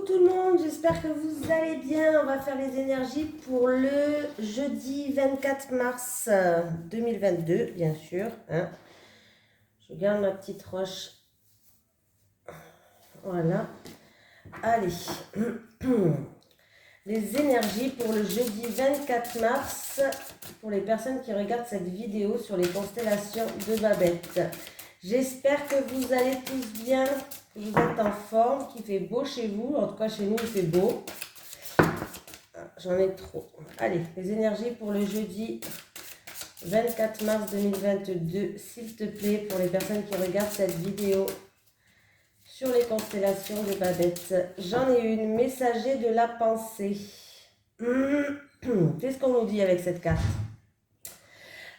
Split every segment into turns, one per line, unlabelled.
Coucou tout le monde, j'espère que vous allez bien. On va faire les énergies pour le jeudi 24 mars 2022, bien sûr. Hein. Je garde ma petite roche. Voilà. Allez. Les énergies pour le jeudi 24 mars, pour les personnes qui regardent cette vidéo sur les constellations de Babette. J'espère que vous allez tous bien, que vous êtes en forme, qu'il fait beau chez vous. En tout cas, chez nous, il fait beau. J'en ai trop. Allez, les énergies pour le jeudi 24 mars 2022, s'il te plaît, pour les personnes qui regardent cette vidéo sur les constellations de Babette. J'en ai une, messager de la pensée. Qu'est-ce qu'on nous dit avec cette carte?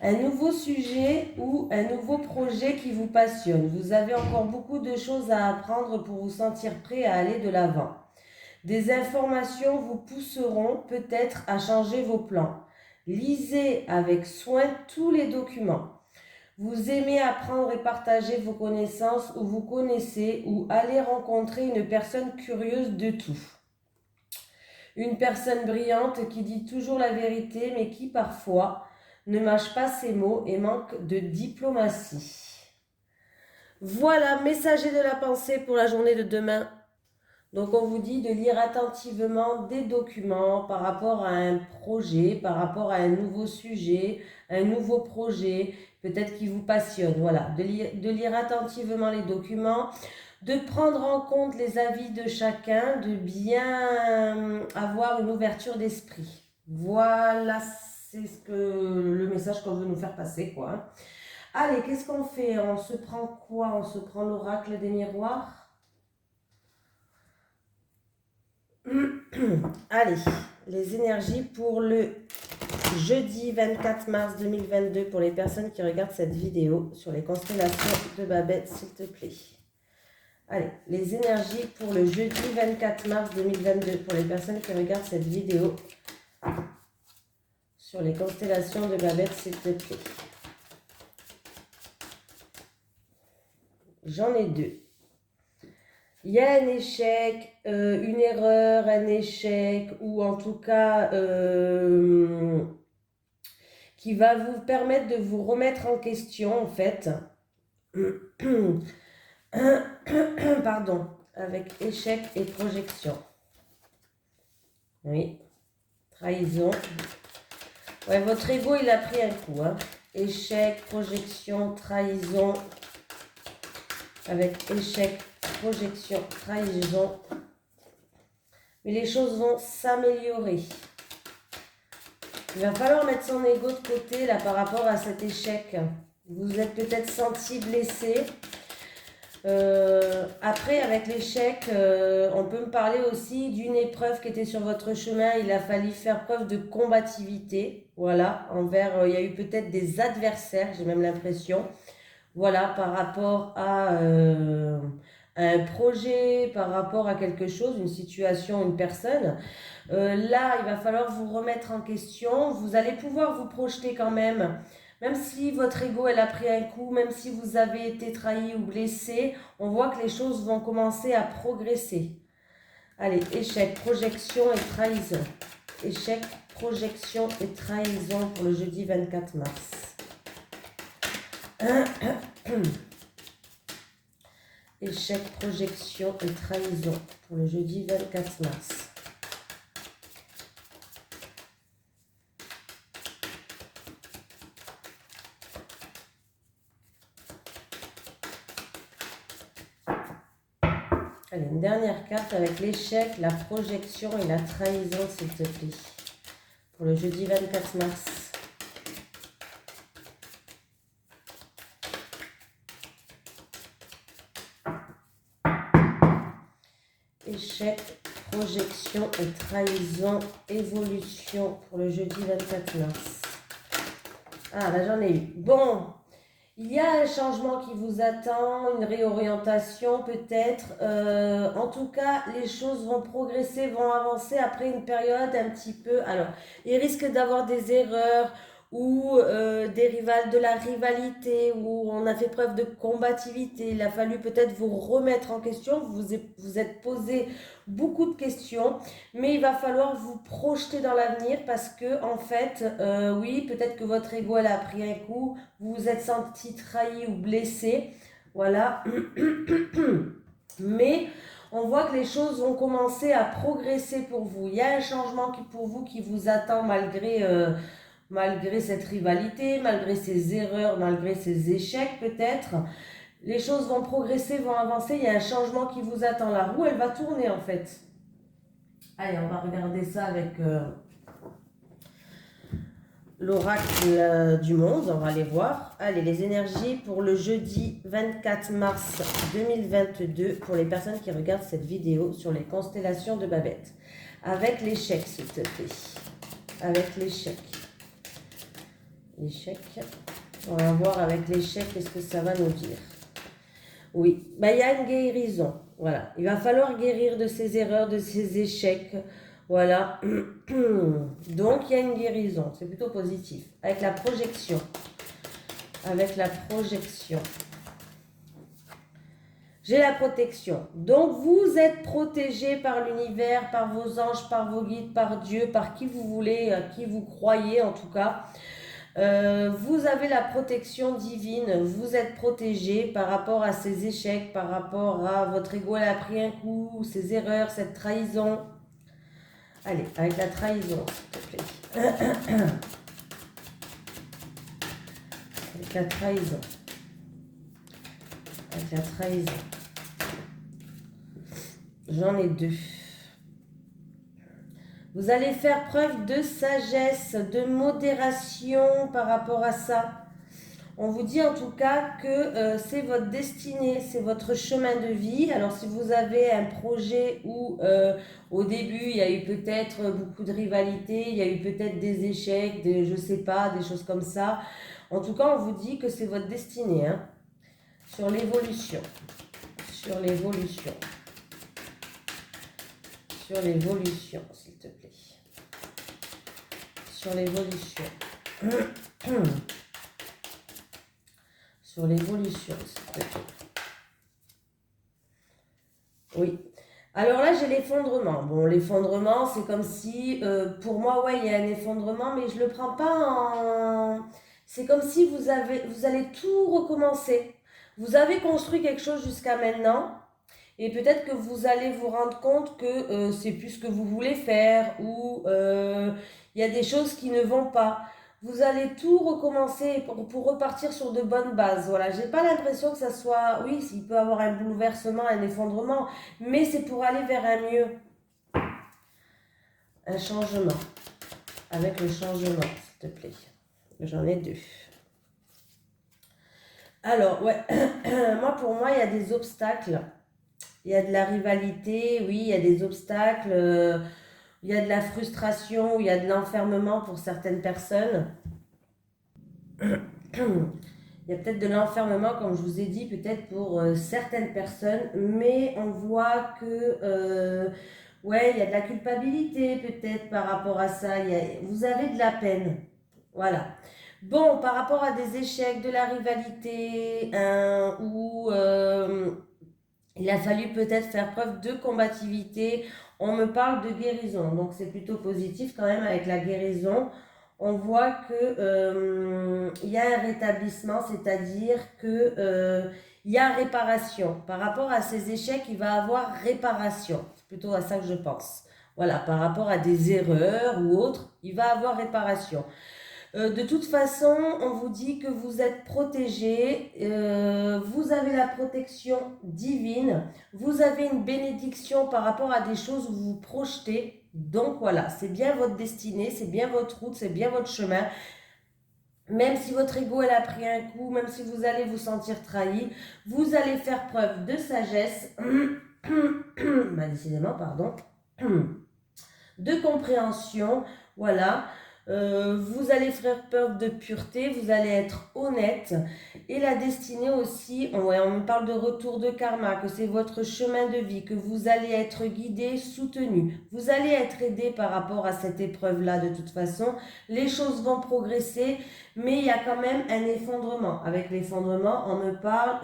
Un nouveau sujet ou un nouveau projet qui vous passionne. Vous avez encore beaucoup de choses à apprendre pour vous sentir prêt à aller de l'avant. Des informations vous pousseront peut-être à changer vos plans. Lisez avec soin tous les documents. Vous aimez apprendre et partager vos connaissances ou vous connaissez ou allez rencontrer une personne curieuse de tout. Une personne brillante qui dit toujours la vérité mais qui parfois ne mâche pas ses mots et manque de diplomatie. Voilà, messager de la pensée pour la journée de demain. Donc on vous dit de lire attentivement des documents par rapport à un projet, par rapport à un nouveau sujet, un nouveau projet, peut-être qui vous passionne. Voilà, de lire attentivement les documents, de prendre en compte les avis de chacun, de bien avoir une ouverture d'esprit. Voilà, c'est le message qu'on veut nous faire passer, quoi. Allez, qu'est-ce qu'on fait? On se prend quoi? On se prend l'oracle des miroirs? Allez, les énergies pour le jeudi 24 mars 2022 pour les personnes qui regardent cette vidéo sur les constellations de Babette, s'il te plaît. Allez, les énergies pour le jeudi 24 mars 2022 pour les personnes qui regardent cette vidéo sur les constellations de Babette, s'il te plaît. J'en ai deux. Il y a un échec, une erreur, un échec, ou en tout cas qui va vous permettre de vous remettre en question en fait. Pardon, avec échec et projection. Oui, trahison. Ouais, votre ego il a pris un coup. Hein. Échec, projection, trahison. Avec échec, projection, trahison. Mais les choses vont s'améliorer. Il va falloir mettre son ego de côté là par rapport à cet échec. Vous êtes peut-être senti blessé. Après, avec l'échec, on peut me parler aussi d'une épreuve qui était sur votre chemin. Il a fallu faire preuve de combativité. Voilà, envers, il y a eu peut-être des adversaires, j'ai même l'impression. Voilà, par rapport à un projet, par rapport à quelque chose, une situation, une personne. Là, il va falloir vous remettre en question. Vous allez pouvoir vous projeter quand même si votre ego elle a pris un coup, même si vous avez été trahi ou blessé, on voit que les choses vont commencer à progresser. Allez, échec, projection et trahison. Échec, projection et trahison pour le jeudi 24 mars. Échec, projection et trahison pour le jeudi 24 mars. Allez, une dernière carte avec l'échec, la projection et la trahison, s'il te plaît. Pour le jeudi 24 mars. Échec, projection et trahison, évolution pour le jeudi 24 mars. Ah, là j'en ai eu. Bon, il y a un changement qui vous attend, une réorientation peut-être. En tout cas, les choses vont progresser, vont avancer après une période un petit peu. Alors, il risque d'avoir des erreurs ou de la rivalité, où on a fait preuve de combativité. Il a fallu peut-être vous remettre en question, vous êtes posé beaucoup de questions, mais il va falloir vous projeter dans l'avenir parce que en fait, oui, peut-être que votre ego elle a pris un coup, vous vous êtes senti trahi ou blessé, voilà. Mais on voit que les choses vont commencer à progresser pour vous. Il y a un changement pour vous qui vous attend malgré cette rivalité, malgré ces erreurs, malgré ces échecs peut-être. Les choses vont progresser, vont avancer. Il y a un changement qui vous attend. La roue, elle va tourner en fait. Allez, on va regarder ça avec l'oracle du monde. On va aller voir. Allez, les énergies pour le jeudi 24 mars 2022 pour les personnes qui regardent cette vidéo sur les constellations de Babette. Avec l'échec, s'il te plaît. Avec l'échec. L'échec. On va voir avec l'échec qu'est-ce que ça va nous dire. Oui, il y a une guérison. Voilà, il va falloir guérir de ces erreurs, de ces échecs. Voilà. Donc, il y a une guérison. C'est plutôt positif. Avec la projection. Avec la projection. J'ai la protection. Donc, vous êtes protégé par l'univers, par vos anges, par vos guides, par Dieu, par qui vous voulez, qui vous croyez en tout cas. Vous avez la protection divine, vous êtes protégé par rapport à ces échecs, par rapport à votre ego, elle a pris un coup, ces erreurs, cette trahison. Allez, avec la trahison, s'il te plaît. Avec la trahison. Avec la trahison. J'en ai deux. Vous allez faire preuve de sagesse, de modération par rapport à ça. On vous dit en tout cas que c'est votre destinée, c'est votre chemin de vie. Alors si vous avez un projet où au début il y a eu peut-être beaucoup de rivalité, il y a eu peut-être des échecs, je sais pas, des choses comme ça. En tout cas, on vous dit que c'est votre destinée, hein, sur l'évolution. Sur l'évolution. Sur l'évolution, s'il te plaît. Sur l'évolution. Sur l'évolution, s'il te plaît. Oui. Alors là, j'ai l'effondrement. Bon, l'effondrement, c'est comme si, pour moi, ouais, il y a un effondrement, mais je ne le prends pas en... C'est comme si vous allez tout recommencer. Vous avez construit quelque chose jusqu'à maintenant, et peut-être que vous allez vous rendre compte que c'est plus ce que vous voulez faire, ou il y a des choses qui ne vont pas. Vous allez tout recommencer pour repartir sur de bonnes bases. Voilà, j'ai pas l'impression que ça soit... Oui, il peut y avoir un bouleversement, un effondrement, mais c'est pour aller vers un mieux. Un changement. Avec le changement, s'il te plaît. J'en ai deux. Alors, ouais, pour moi, il y a des obstacles. Il y a de la rivalité, oui, il y a des obstacles. Il y a de la frustration, il y a de l'enfermement pour certaines personnes. Il y a peut-être de l'enfermement, comme je vous ai dit, peut-être pour certaines personnes, mais on voit que, ouais, il y a de la culpabilité peut-être par rapport à ça. Vous avez de la peine. Voilà. Bon, par rapport à des échecs, de la rivalité, ou il a fallu peut-être faire preuve de combativité. On me parle de guérison, donc c'est plutôt positif quand même avec la guérison. On voit que il y a un rétablissement, c'est-à-dire que il y a réparation. Par rapport à ces échecs, il va y avoir réparation. C'est plutôt à ça que je pense. Voilà, par rapport à des erreurs ou autres, il va y avoir réparation. De toute façon, on vous dit que vous êtes protégé, vous avez la protection divine, vous avez une bénédiction par rapport à des choses où vous vous projetez. Donc voilà, c'est bien votre destinée, c'est bien votre route, c'est bien votre chemin. Même si votre ego elle a pris un coup, même si vous allez vous sentir trahi, vous allez faire preuve de sagesse, décidément, pardon, de compréhension, voilà. Vous allez faire preuve de pureté, vous allez être honnête. Et la destinée aussi, ouais, on me parle de retour de karma, que c'est votre chemin de vie, que vous allez être guidé, soutenu. Vous allez être aidé par rapport à cette épreuve-là de toute façon. Les choses vont progresser, mais il y a quand même un effondrement. Avec l'effondrement, on me parle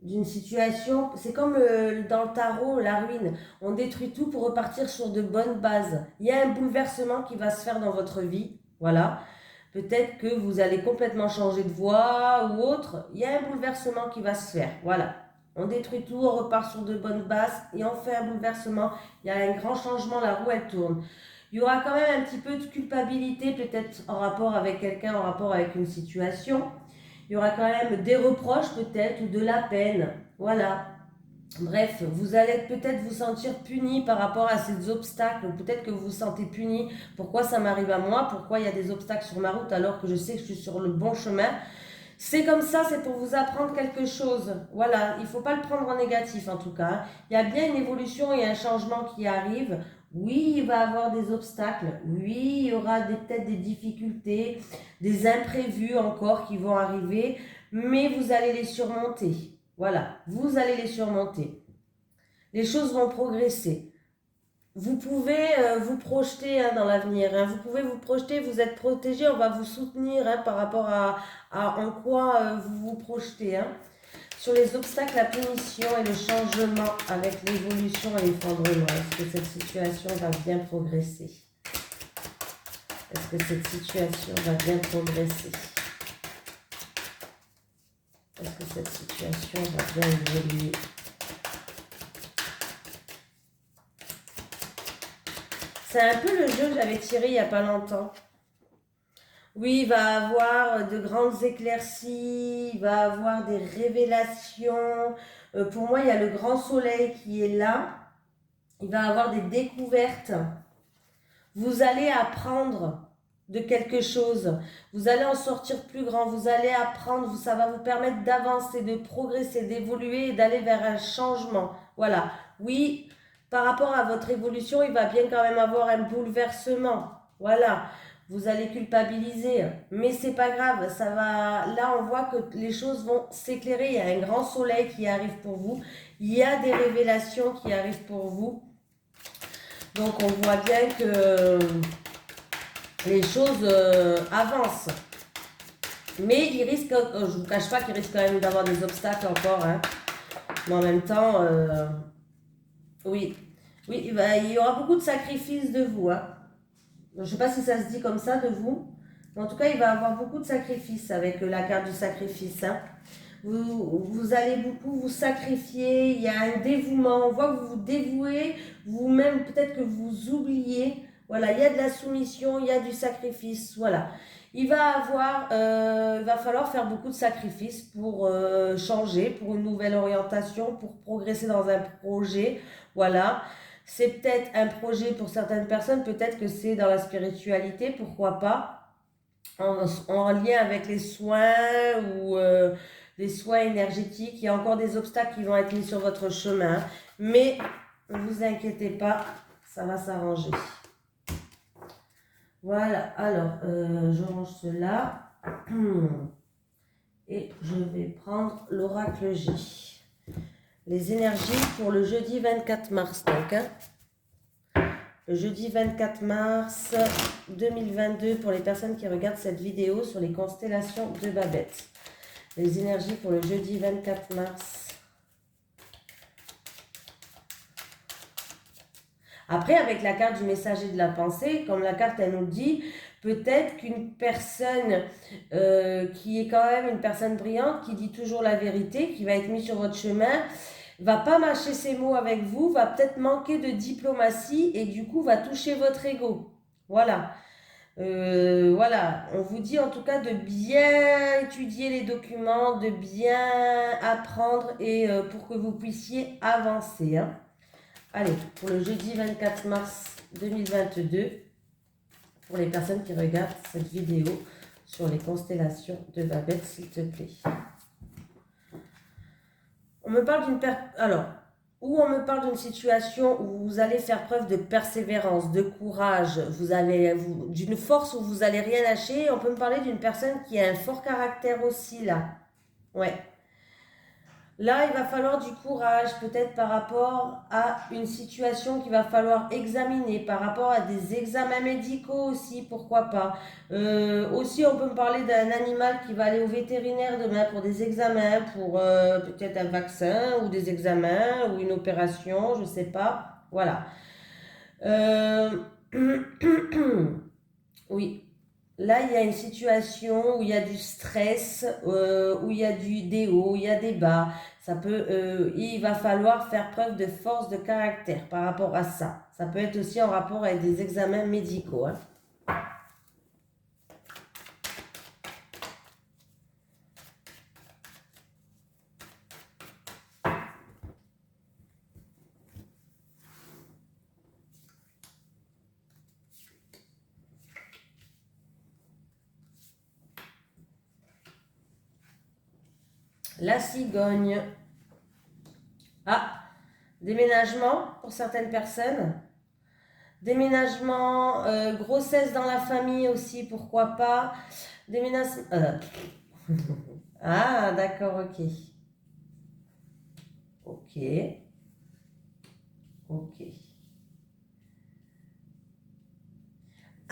d'une situation, c'est comme dans le tarot, la ruine. On détruit tout pour repartir sur de bonnes bases. Il y a un bouleversement qui va se faire dans votre vie, voilà. Peut-être que vous allez complètement changer de voie ou autre. Il y a un bouleversement qui va se faire, voilà. On détruit tout, on repart sur de bonnes bases et on fait un bouleversement. Il y a un grand changement, la roue elle tourne. Il y aura quand même un petit peu de culpabilité, peut-être en rapport avec quelqu'un, en rapport avec une situation. Il y aura quand même des reproches peut-être ou de la peine. Voilà. Bref, vous allez peut-être vous sentir puni par rapport à ces obstacles. Peut-être que vous vous sentez puni. Pourquoi ça m'arrive à moi? Pourquoi il y a des obstacles sur ma route alors que je sais que je suis sur le bon chemin? C'est comme ça, c'est pour vous apprendre quelque chose. Voilà, il ne faut pas le prendre en négatif en tout cas. Il y a bien une évolution et un changement qui arrive. Oui, il va y avoir des obstacles. Oui, il y aura peut-être des difficultés, des imprévus encore qui vont arriver, mais vous allez les surmonter. Voilà, vous allez les surmonter. Les choses vont progresser. Vous pouvez vous projeter dans l'avenir, vous pouvez vous projeter, vous êtes protégé, on va vous soutenir par rapport à en quoi vous vous projetez. Sur les obstacles, la punition et le changement avec l'évolution et l'effondrement, est-ce que cette situation va bien progresser? Est-ce que cette situation va bien progresser? Est-ce que cette situation va bien évoluer? C'est un peu le jeu que j'avais tiré il n'y a pas longtemps. Oui, il va avoir de grandes éclaircies, il va avoir des révélations. Pour moi, il y a le grand soleil qui est là. Il va avoir des découvertes. Vous allez apprendre de quelque chose. Vous allez en sortir plus grand. Vous allez apprendre. Ça va vous permettre d'avancer, de progresser, d'évoluer et d'aller vers un changement. Voilà. Oui, par rapport à votre évolution, il va bien quand même avoir un bouleversement. Voilà. Vous allez culpabiliser, mais c'est pas grave, ça va. Là, on voit que les choses vont s'éclairer. Il y a un grand soleil qui arrive pour vous. Il y a des révélations qui arrivent pour vous. Donc, on voit bien que les choses avancent. Mais il risque, je ne vous cache pas qu'il risque quand même d'avoir des obstacles encore. Mais en même temps, oui, il y aura beaucoup de sacrifices de vous. Je ne sais pas si ça se dit comme ça de vous. Mais en tout cas, il va y avoir beaucoup de sacrifices avec la carte du sacrifice. Vous allez beaucoup vous sacrifier. Il y a un dévouement. On voit que vous vous dévouez. Vous-même, peut-être que vous oubliez. Voilà, il y a de la soumission, il y a du sacrifice. Voilà. Il va falloir faire beaucoup de sacrifices pour changer, pour une nouvelle orientation, pour progresser dans un projet. Voilà. C'est peut-être un projet pour certaines personnes, peut-être que c'est dans la spiritualité, pourquoi pas, en lien avec les soins ou les soins énergétiques. Il y a encore des obstacles qui vont être mis sur votre chemin, mais ne vous inquiétez pas, ça va s'arranger. Voilà, alors je range cela et je vais prendre l'oracle J. Les énergies pour le jeudi 24 mars, donc. Le jeudi 24 mars 2022, pour les personnes qui regardent cette vidéo sur les constellations de Babette. Les énergies pour le jeudi 24 mars. Après, avec la carte du messager de la pensée, comme la carte, elle nous dit, peut-être qu'une personne qui est quand même une personne brillante, qui dit toujours la vérité, qui va être mise sur votre chemin, va pas mâcher ses mots avec vous, va peut-être manquer de diplomatie et du coup va toucher votre ego. Voilà. Voilà, on vous dit en tout cas de bien étudier les documents, de bien apprendre et pour que vous puissiez avancer. Allez, pour le jeudi 24 mars 2022, pour les personnes qui regardent cette vidéo sur les constellations de Babette, s'il te plaît. On me parle d'une personne. Alors, où on me parle d'une situation où vous allez faire preuve de persévérance, de courage, d'une force où vous n'allez rien lâcher. On peut me parler d'une personne qui a un fort caractère aussi là. Ouais. Là, il va falloir du courage, peut-être par rapport à une situation qu'il va falloir examiner, par rapport à des examens médicaux aussi, pourquoi pas. Aussi, on peut me parler d'un animal qui va aller au vétérinaire demain pour des examens, pour peut-être un vaccin ou des examens ou une opération, je ne sais pas. Voilà. Euh, oui. Là, il y a une situation où il y a du stress, où il y a des hauts, il y a des bas. Il va falloir faire preuve de force de caractère par rapport à ça. Ça peut être aussi en rapport avec des examens médicaux, hein. La cigogne. Ah, déménagement pour certaines personnes. Déménagement, grossesse dans la famille aussi, pourquoi pas. Déménagement. Ah, d'accord, ok. Ok. Ok.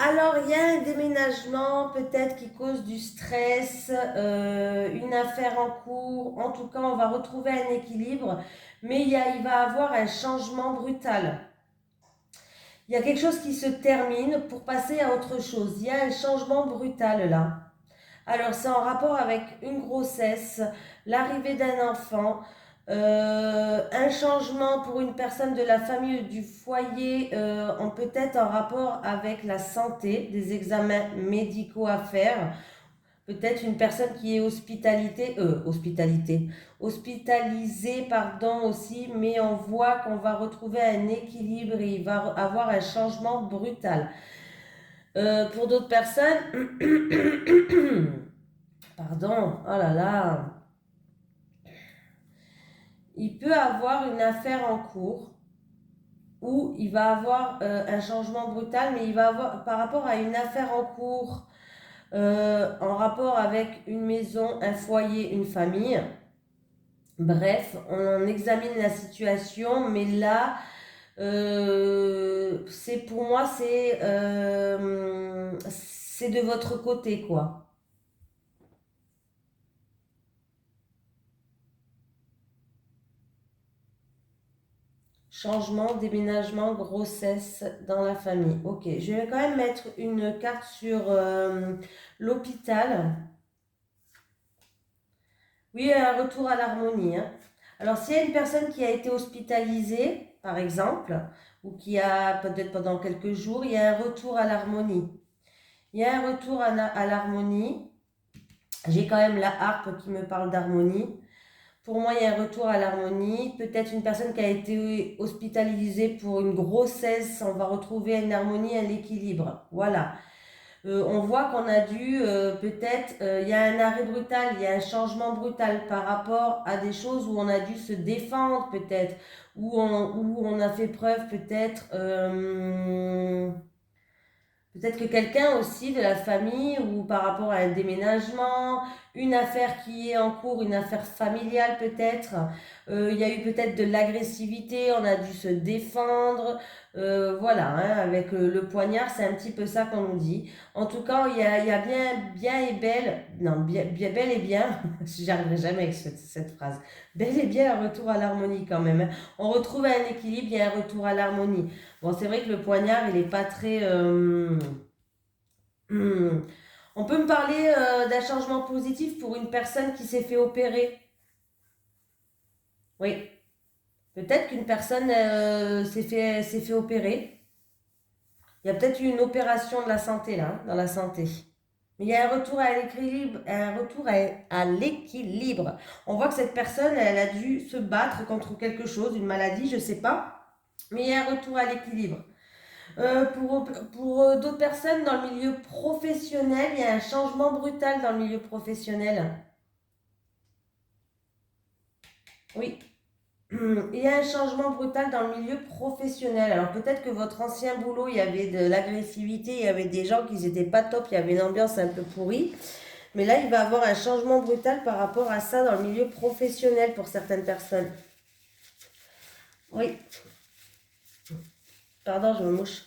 Alors, il y a un déménagement peut-être qui cause du stress, une affaire en cours. En tout cas, on va retrouver un équilibre, mais il va avoir un changement brutal. Il y a quelque chose qui se termine pour passer à autre chose. Il y a un changement brutal là. Alors, c'est en rapport avec une grossesse, l'arrivée d'un enfant, un changement pour une personne de la famille ou du foyer, en peut-être en rapport avec la santé, des examens médicaux à faire. Peut-être une personne qui est hospitalisée, pardon, aussi, mais on voit qu'on va retrouver un équilibre et il va avoir un changement brutal. Pour d'autres personnes, pardon, oh là là, il peut avoir une affaire en cours où il va avoir un changement brutal, mais il va avoir, par rapport à une affaire en cours, en rapport avec une maison, un foyer, une famille. Bref, on examine la situation, mais là, c'est pour moi, c'est de votre côté, quoi. Changement, déménagement, grossesse dans la famille. Ok, je vais quand même mettre une carte sur l'hôpital. Oui, un retour à l'harmonie, hein. Alors, s'il y a une personne qui a été hospitalisée, par exemple, ou qui a peut-être pendant quelques jours, il y a un retour à l'harmonie. Il y a un retour à l'harmonie. J'ai quand même la harpe qui me parle d'harmonie. Pour moi, il y a un retour à l'harmonie. Peut-être une personne qui a été hospitalisée pour une grossesse, on va retrouver une harmonie, un équilibre. Voilà. On voit qu'on a dû, peut-être, il y a un arrêt brutal, il y a un changement brutal par rapport à des choses où on a dû se défendre, peut-être, où on a fait preuve, peut-être, peut-être que quelqu'un aussi de la famille ou par rapport à un déménagement, une affaire qui est en cours, une affaire familiale peut-être, il y a eu peut-être de l'agressivité, on a dû se défendre, voilà, hein, avec le poignard, c'est un petit peu ça qu'on nous dit. En tout cas, il y a bien et belle, non, bel et bien, j'arriverai jamais avec cette phrase, bel et bien un retour à l'harmonie quand même, hein. On retrouve un équilibre, il y a un retour à l'harmonie. Bon, c'est vrai que le poignard, il n'est pas très... hmm. On peut me parler d'un changement positif pour une personne qui s'est fait opérer. Oui, peut-être qu'une personne s'est fait opérer. Il y a peut-être eu une opération de la santé là, hein, dans la santé. Mais il y a un retour à l'équilibre, à l'équilibre. On voit que cette personne, elle a dû se battre contre quelque chose, une maladie, je ne sais pas. Mais il y a un retour à l'équilibre. Pour d'autres personnes dans le milieu professionnel, il y a un changement brutal dans le milieu professionnel. Oui. Il y a un changement brutal dans le milieu professionnel. Alors peut-être que votre ancien boulot, il y avait de l'agressivité, il y avait des gens qui n'étaient pas top, il y avait une ambiance un peu pourrie. Mais là, il va y avoir un changement brutal par rapport à ça dans le milieu professionnel pour certaines personnes. Oui. Pardon, je me mouche.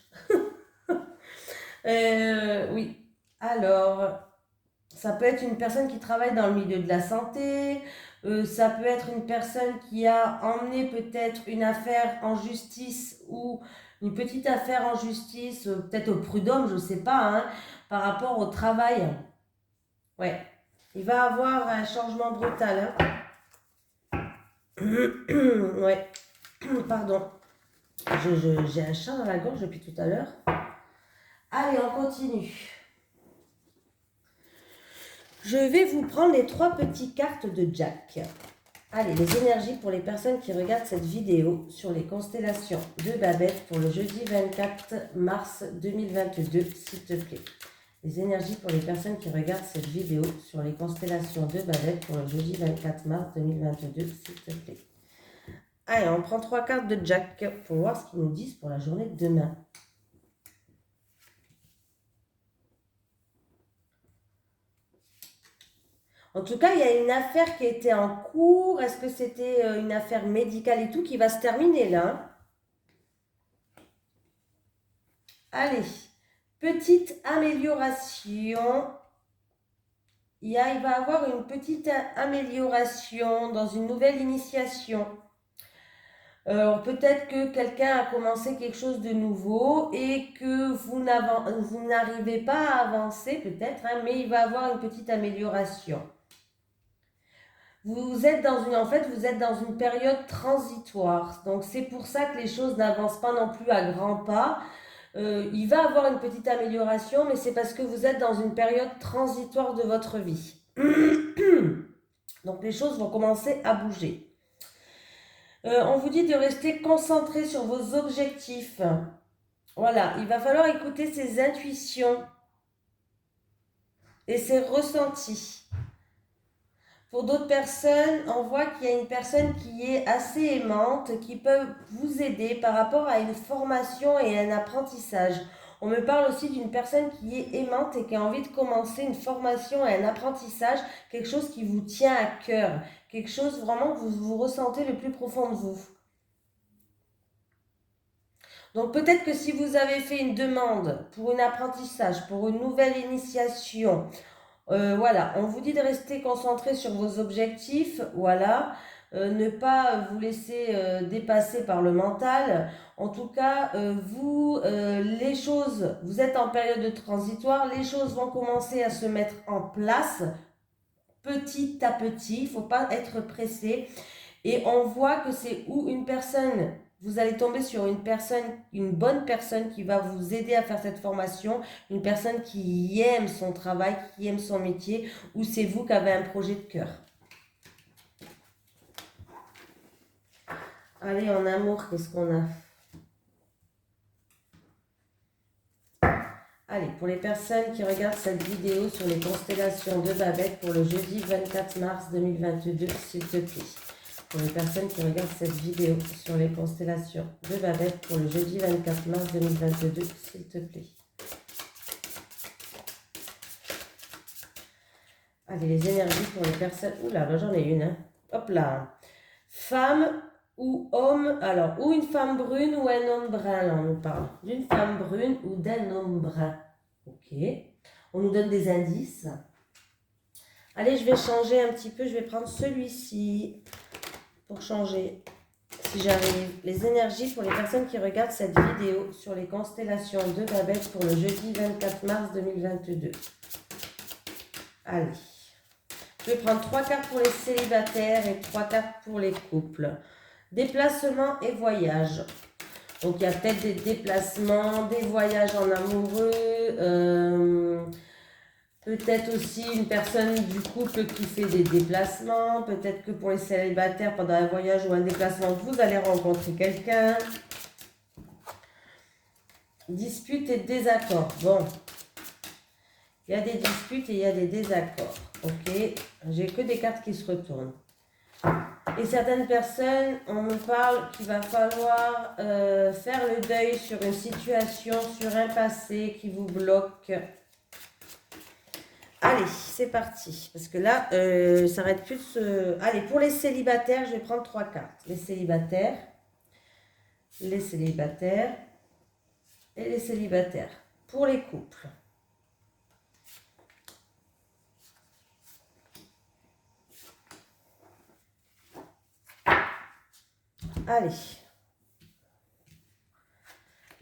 Oui. Alors, ça peut être une personne qui travaille dans le milieu de la santé. Ça peut être une personne qui a emmené peut-être une affaire en justice ou une petite affaire en justice, peut-être au prud'homme, je ne sais pas, hein, par rapport au travail. Ouais. Il va avoir un changement brutal. Hein. Ouais. Pardon. J'ai un chat dans la gorge depuis tout à l'heure. Allez, on continue. Je vais vous prendre les 3 petites cartes de Jack. Allez, les énergies pour les personnes qui regardent cette vidéo sur les constellations de Babette pour le jeudi 24 mars 2022, s'il te plaît. Les énergies pour les personnes qui regardent cette vidéo sur les constellations de Babette pour le jeudi 24 mars 2022, s'il te plaît. Allez, on prend 3 cartes de Jack pour voir ce qu'ils nous disent pour la journée de demain. En tout cas, il y a une affaire qui était en cours. Est-ce que c'était une affaire médicale et tout qui va se terminer là? Allez, petite amélioration. Il va avoir une petite amélioration dans une nouvelle initiation. Peut-être que quelqu'un a commencé quelque chose de nouveau et que vous n'arrivez pas à avancer peut-être, hein, mais il va avoir une petite amélioration. Vous êtes vous êtes dans une période transitoire. Donc, c'est pour ça que les choses n'avancent pas non plus à grands pas. Il va avoir une petite amélioration, mais c'est parce que vous êtes dans une période transitoire de votre vie. Donc, les choses vont commencer à bouger. On vous dit de rester concentré sur vos objectifs. Voilà, il va falloir écouter ses intuitions et ses ressentis. Pour d'autres personnes, on voit qu'il y a une personne qui est assez aimante, qui peut vous aider par rapport à une formation et un apprentissage. On me parle aussi d'une personne qui est aimante et qui a envie de commencer une formation et un apprentissage, quelque chose qui vous tient à cœur, quelque chose vraiment que vous ressentez le plus profond de vous. Donc peut-être que si vous avez fait une demande pour un apprentissage, pour une nouvelle initiation, voilà, on vous dit de rester concentré sur vos objectifs, voilà, ne pas vous laisser dépasser par le mental. En tout cas, les choses, vous êtes en période de transitoire, les choses vont commencer à se mettre en place petit à petit, il ne faut pas être pressé. Et on voit que c'est où une personne, vous allez tomber sur une personne, une bonne personne qui va vous aider à faire cette formation, une personne qui aime son travail, qui aime son métier, ou c'est vous qui avez un projet de cœur. Allez, en amour, qu'est-ce qu'on a? Allez, pour les personnes qui regardent cette vidéo sur les constellations de Babette pour le jeudi 24 mars 2022, s'il te plaît. Pour les personnes qui regardent cette vidéo sur les constellations de Babette pour le jeudi 24 mars 2022, s'il te plaît. Allez, les énergies pour les personnes... Oula, là j'en ai une. Hein. Hop là. Femme ou homme... Alors, ou une femme brune ou un homme brun, là on nous parle. D'une femme brune ou d'un homme brun. Ok. On nous donne des indices. Allez, je vais changer un petit peu. Je vais prendre celui-ci. Pour changer, si j'arrive, les énergies pour les personnes qui regardent cette vidéo sur les constellations de Babette pour le jeudi 24 mars 2022. Allez, je vais prendre 3 cartes pour les célibataires et 3 cartes pour les couples. Déplacement et voyage. Donc, il y a peut-être des déplacements, des voyages en amoureux, peut-être aussi une personne du couple qui fait des déplacements. Peut-être que pour les célibataires, pendant un voyage ou un déplacement, vous allez rencontrer quelqu'un. Disputes et désaccords. Bon. Il y a des disputes et il y a des désaccords. Ok. J'ai que des cartes qui se retournent. Et certaines personnes, on me parle qu'il va falloir faire le deuil sur une situation, sur un passé qui vous bloque. Allez, c'est parti. Parce que là, ça va être plus... Allez, pour les célibataires, je vais prendre 3 cartes. Les célibataires et les célibataires. Pour les couples. Allez.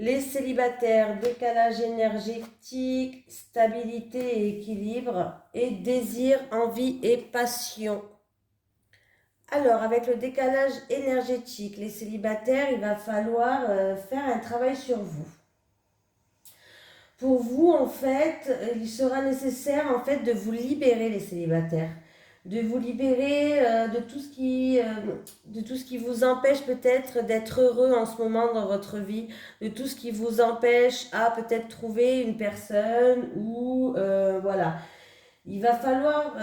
Les célibataires, décalage énergétique, stabilité et équilibre, et désir, envie et passion. Alors, avec le décalage énergétique, les célibataires, il va falloir faire un travail sur vous. Pour vous, en fait, il sera nécessaire, en fait, de vous libérer, les célibataires. De vous libérer de tout ce qui vous empêche peut-être d'être heureux en ce moment dans votre vie, de tout ce qui vous empêche à peut-être trouver une personne ou voilà. Il va falloir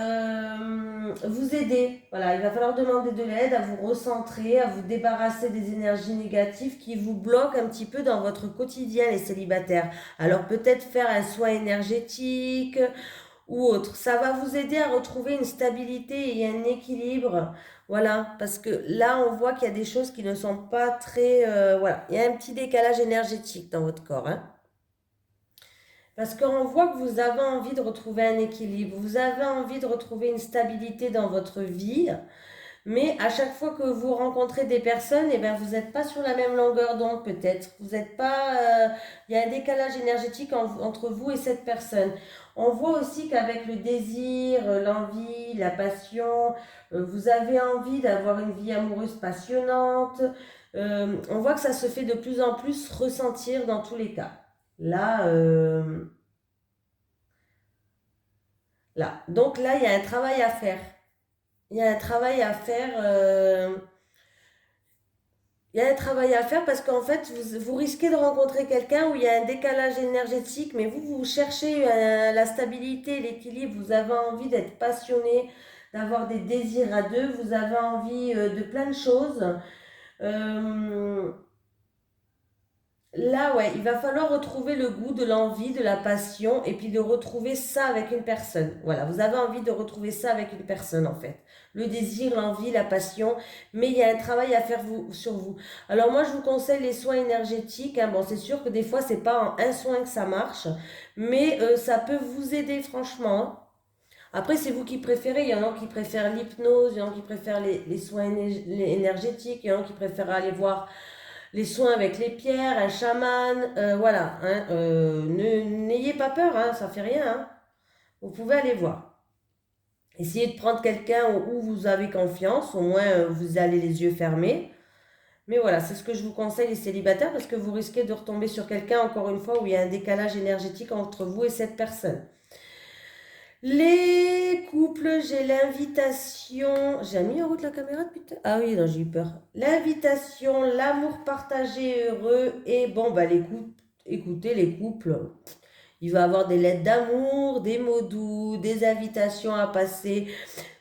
vous aider, voilà, il va falloir demander de l'aide, à vous recentrer, à vous débarrasser des énergies négatives qui vous bloquent un petit peu dans votre quotidien, les célibataires. Alors peut-être faire un soin énergétique ou autre. Ça va vous aider à retrouver une stabilité et un équilibre. Voilà, parce que là, on voit qu'il y a des choses qui ne sont pas très... voilà, il y a un petit décalage énergétique dans votre corps. Hein. Parce qu'on voit que vous avez envie de retrouver un équilibre, vous avez envie de retrouver une stabilité dans votre vie, mais à chaque fois que vous rencontrez des personnes, eh bien, vous n'êtes pas sur la même longueur d'onde peut-être. Vous n'êtes pas... Il y a un décalage énergétique entre vous et cette personne. On voit aussi qu'avec le désir, l'envie, la passion, vous avez envie d'avoir une vie amoureuse passionnante. On voit que ça se fait de plus en plus ressentir dans tous les cas. Là, là. Donc là, il y a un travail à faire. Il y a un travail à faire. Il y a un travail à faire parce qu'en fait, vous risquez de rencontrer quelqu'un où il y a un décalage énergétique, mais vous cherchez la stabilité, l'équilibre, vous avez envie d'être passionné, d'avoir des désirs à deux, vous avez envie de plein de choses. Euh, Là, ouais, il va falloir retrouver le goût de l'envie, de la passion, et puis de retrouver ça avec une personne. Voilà, vous avez envie de retrouver ça avec une personne, en fait. Le désir, l'envie, la passion, mais il y a un travail à faire sur vous. Alors moi, je vous conseille les soins énergétiques. Hein. Bon, c'est sûr que des fois, c'est pas en un soin que ça marche, mais ça peut vous aider, franchement. Hein. Après, c'est vous qui préférez. Il y en a qui préfèrent l'hypnose, il y en a qui préfèrent les soins énergétiques, il y en a qui préfèrent aller voir les soins avec les pierres, un chaman, voilà. Hein, n'ayez pas peur, hein, ça fait rien. Hein. Vous pouvez aller voir. Essayez de prendre quelqu'un où vous avez confiance, au moins vous allez les yeux fermés. Mais voilà, c'est ce que je vous conseille les célibataires parce que vous risquez de retomber sur quelqu'un, encore une fois, où il y a un décalage énergétique entre vous et cette personne. Les couples, j'ai l'invitation. J'ai mis en route la caméra depuis tout. Ah oui, non, j'ai eu peur. L'invitation, l'amour partagé heureux. Et bon, bah, écoutez, les couples. Il va y avoir des lettres d'amour, des mots doux, des invitations à passer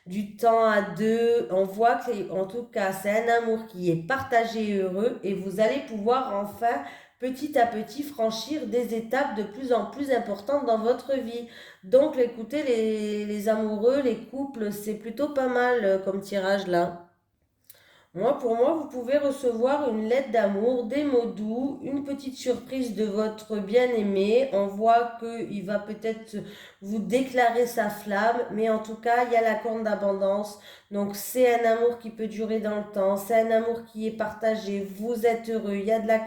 du temps à deux. On voit que, en tout cas, c'est un amour qui est partagé et heureux. Et vous allez pouvoir enfin, petit à petit, franchir des étapes de plus en plus importantes dans votre vie. Donc, écoutez, les amoureux, les couples, c'est plutôt pas mal comme tirage là. Moi, pour moi, vous pouvez recevoir une lettre d'amour, des mots doux, une petite surprise de votre bien-aimé. On voit qu'il va peut-être vous déclarer sa flamme, mais en tout cas, il y a la corne d'abondance. Donc, c'est un amour qui peut durer dans le temps, c'est un amour qui est partagé, vous êtes heureux, il y a de la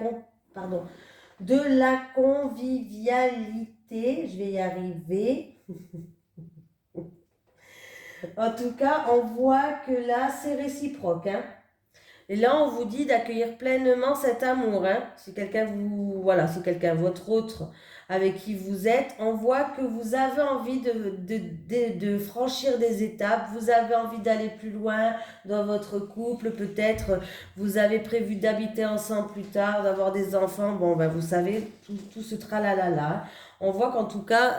convivialité. Je vais y arriver. En tout cas, on voit que là, c'est réciproque, hein. Et là, on vous dit d'accueillir pleinement cet amour. Hein. Si quelqu'un voilà, si quelqu'un votre autre avec qui vous êtes, on voit que vous avez envie de franchir des étapes, vous avez envie d'aller plus loin dans votre couple, peut-être vous avez prévu d'habiter ensemble plus tard, d'avoir des enfants. Bon, ben vous savez, tout ce tralala. On voit qu'en tout cas,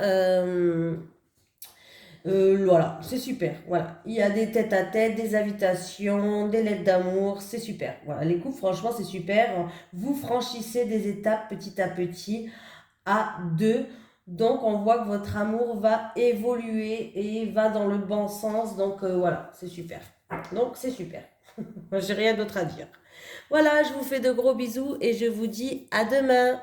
Voilà, c'est super. Voilà, il y a des têtes à tête, des invitations, des lettres d'amour, c'est super. Voilà, les couples, franchement, c'est super. Vous franchissez des étapes petit à petit à deux. Donc, on voit que votre amour va évoluer et va dans le bon sens. Donc, voilà, c'est super. Donc, c'est super. Moi, j'ai rien d'autre à dire. Voilà, je vous fais de gros bisous et je vous dis à demain.